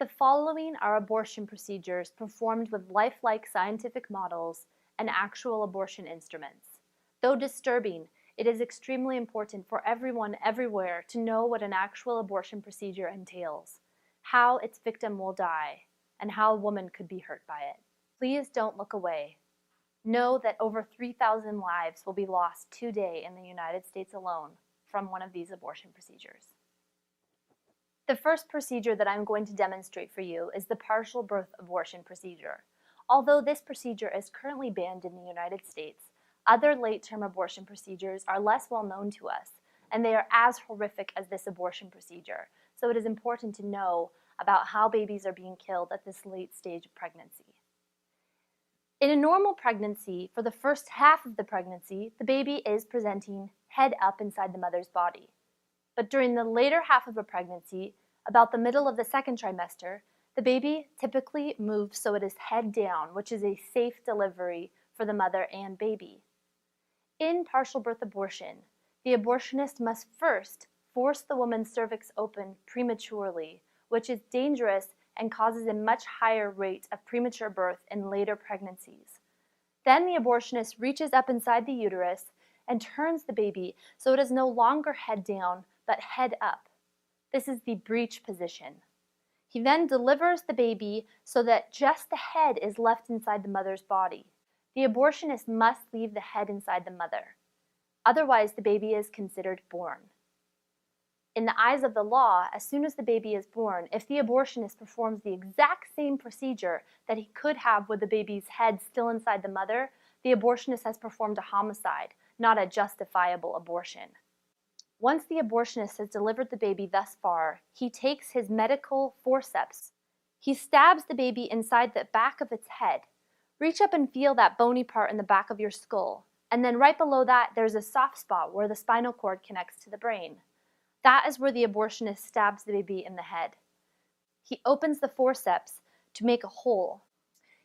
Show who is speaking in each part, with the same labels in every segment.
Speaker 1: The following are abortion procedures performed with lifelike scientific models and actual abortion instruments. Though disturbing, it is extremely important for everyone everywhere to know what an actual abortion procedure entails, how its victim will die, and how a woman could be hurt by it. Please don't look away. Know that over 3,000 lives will be lost today in the United States alone from one of these abortion procedures. The first procedure that I'm going to demonstrate for you is the partial birth abortion procedure. Although this procedure is currently banned in the United States, other late-term abortion procedures are less well known to us, and they are as horrific as this abortion procedure, so it is important to know about how babies are being killed at this late stage of pregnancy. In a normal pregnancy, for the first half of the pregnancy, the baby is presenting head up inside the mother's body. But during the later half of a pregnancy, about the middle of the second trimester, the baby typically moves so it is head down, which is a safe delivery for the mother and baby. In partial birth abortion, the abortionist must first force the woman's cervix open prematurely, which is dangerous and causes a much higher rate of premature birth in later pregnancies. Then the abortionist reaches up inside the uterus and turns the baby so it is no longer head down, but head up. This is the breech position. He then delivers the baby so that just the head is left inside the mother's body. The abortionist must leave the head inside the mother. Otherwise, the baby is considered born. In the eyes of the law, as soon as the baby is born, if the abortionist performs the exact same procedure that he could have with the baby's head still inside the mother, the abortionist has performed a homicide, not a justifiable abortion. Once the abortionist has delivered the baby thus far, he takes his medical forceps. He stabs the baby inside the back of its head. Reach up and feel that bony part in the back of your skull. And then right below that, there's a soft spot where the spinal cord connects to the brain. That is where the abortionist stabs the baby in the head. He opens the forceps to make a hole.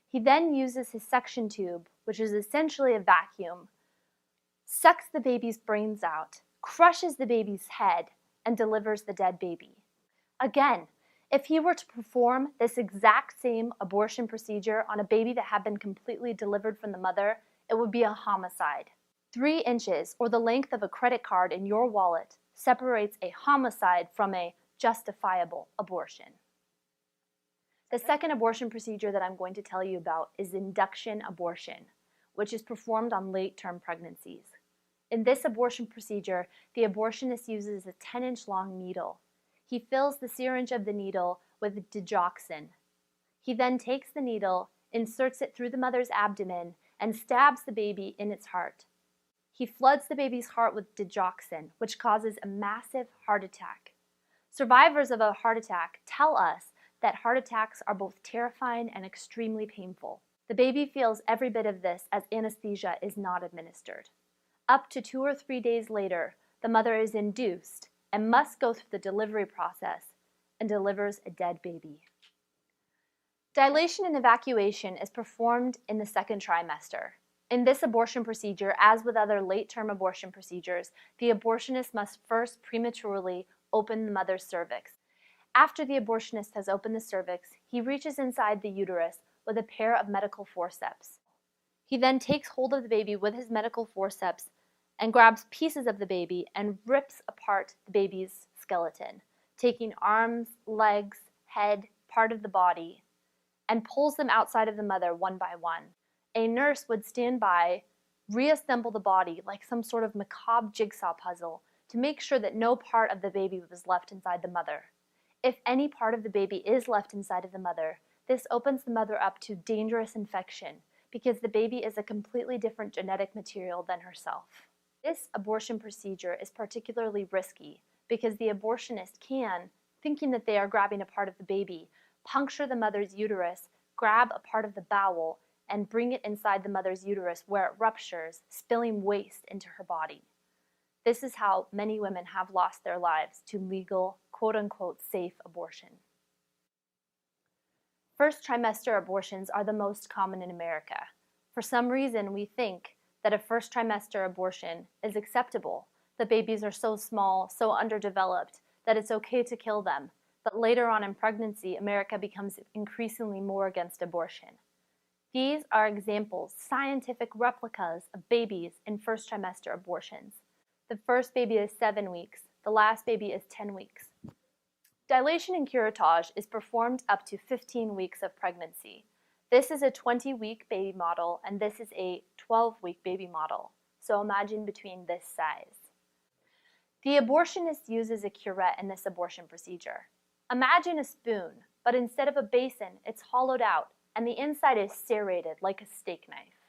Speaker 1: He then uses his suction tube, which is essentially a vacuum, sucks the baby's brains out, crushes the baby's head, and delivers the dead baby. Again, if he were to perform this exact same abortion procedure on a baby that had been completely delivered from the mother, it would be a homicide. 3 inches, or the length of a credit card in your wallet, separates a homicide from a justifiable abortion. The second abortion procedure that I'm going to tell you about is induction abortion, which is performed on late-term pregnancies. In this abortion procedure, the abortionist uses a 10-inch long needle. He fills the syringe of the needle with digoxin. He then takes the needle, inserts it through the mother's abdomen, and stabs the baby in its heart. He floods the baby's heart with digoxin, which causes a massive heart attack. Survivors of a heart attack tell us that heart attacks are both terrifying and extremely painful. The baby feels every bit of this as anesthesia is not administered. Up to 2 or 3 days later, the mother is induced and must go through the delivery process and delivers a dead baby. Dilation and evacuation is performed in the second trimester. In this abortion procedure, as with other late-term abortion procedures, the abortionist must first prematurely open the mother's cervix. After the abortionist has opened the cervix, he reaches inside the uterus with a pair of medical forceps. He then takes hold of the baby with his medical forceps and grabs pieces of the baby and rips apart the baby's skeleton, taking arms, legs, head, part of the body, and pulls them outside of the mother one by one. A nurse would stand by, reassemble the body like some sort of macabre jigsaw puzzle to make sure that no part of the baby was left inside the mother. If any part of the baby is left inside of the mother, this opens the mother up to dangerous infection because the baby is a completely different genetic material than herself. This abortion procedure is particularly risky because the abortionist can, thinking that they are grabbing a part of the baby, puncture the mother's uterus, grab a part of the bowel, and bring it inside the mother's uterus where it ruptures, spilling waste into her body. This is how many women have lost their lives to legal, quote-unquote, safe abortion. First trimester abortions are the most common in America. For some reason, we think that a first trimester abortion is acceptable. The babies are so small, so underdeveloped, that it's okay to kill them. but later on in pregnancy, America becomes increasingly more against abortion. These are examples, scientific replicas of babies in first trimester abortions. The first baby is 7 weeks, the last baby is 10 weeks. Dilation and curettage is performed up to 15 weeks of pregnancy. This is a 20-week baby model, and this is a 12-week baby model. So imagine between this size. The abortionist uses a curette in this abortion procedure. Imagine a spoon, but instead of a basin, it's hollowed out, and the inside is serrated like a steak knife.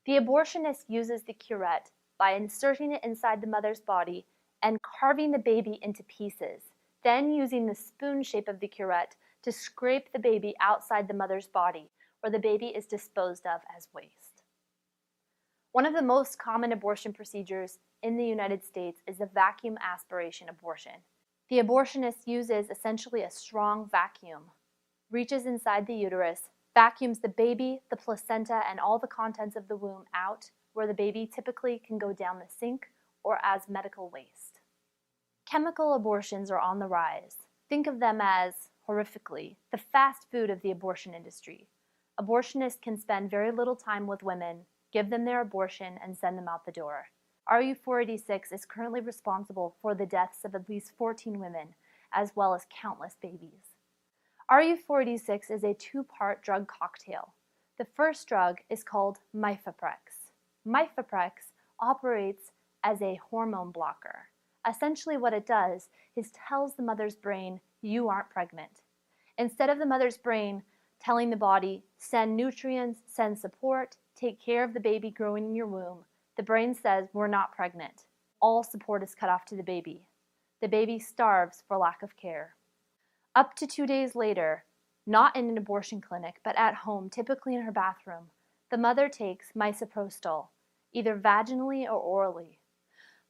Speaker 1: The abortionist uses the curette by inserting it inside the mother's body and carving the baby into pieces, then using the spoon shape of the curette to scrape the baby outside the mother's body, where the baby is disposed of as waste. One of the most common abortion procedures in the United States is the vacuum aspiration abortion. The abortionist uses essentially a strong vacuum, reaches inside the uterus, vacuums the baby, the placenta, and all the contents of the womb out, where the baby typically can go down the sink or as medical waste. Chemical abortions are on the rise. Think of them as, horrifically, the fast food of the abortion industry. Abortionists can spend very little time with women, give them their abortion, and send them out the door. RU486 is currently responsible for the deaths of at least 14 women, as well as countless babies. RU486 is a 2-part drug cocktail. The first drug is called mifeprex. Mifeprex operates as a hormone blocker. Essentially what it does is tells the mother's brain, you aren't pregnant. Instead of the mother's brain telling the body, send nutrients, send support, take care of the baby growing in your womb, the brain says, we're not pregnant. All support is cut off to the baby. The baby starves for lack of care. Up to 2 days later, not in an abortion clinic, but at home, typically in her bathroom, the mother takes misoprostol, either vaginally or orally.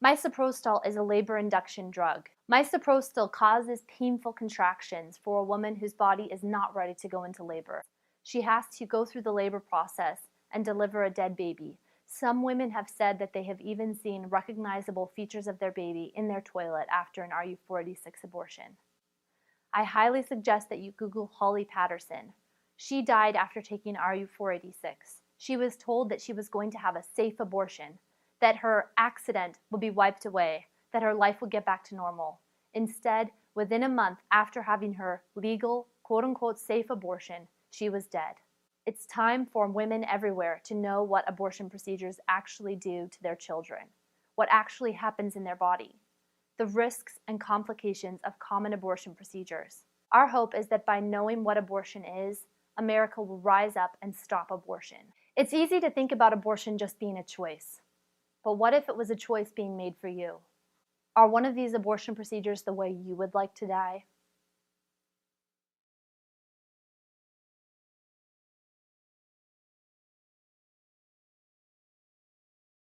Speaker 1: Misoprostol is a labor induction drug. Misoprostol causes painful contractions for a woman whose body is not ready to go into labor. She has to go through the labor process and deliver a dead baby. Some women have said that they have even seen recognizable features of their baby in their toilet after an RU486 abortion. I highly suggest that you Google Holly Patterson. She died after taking RU486. She was told that she was going to have a safe abortion, that her accident would be wiped away, that her life would get back to normal. Instead, within a month after having her legal, quote-unquote, safe abortion, she was dead. It's time for women everywhere to know what abortion procedures actually do to their children, what actually happens in their body, the risks and complications of common abortion procedures. Our hope is that by knowing what abortion is, America will rise up and stop abortion. It's easy to think about abortion just being a choice. But what if it was a choice being made for you? Are one of these abortion procedures the way you would like to die?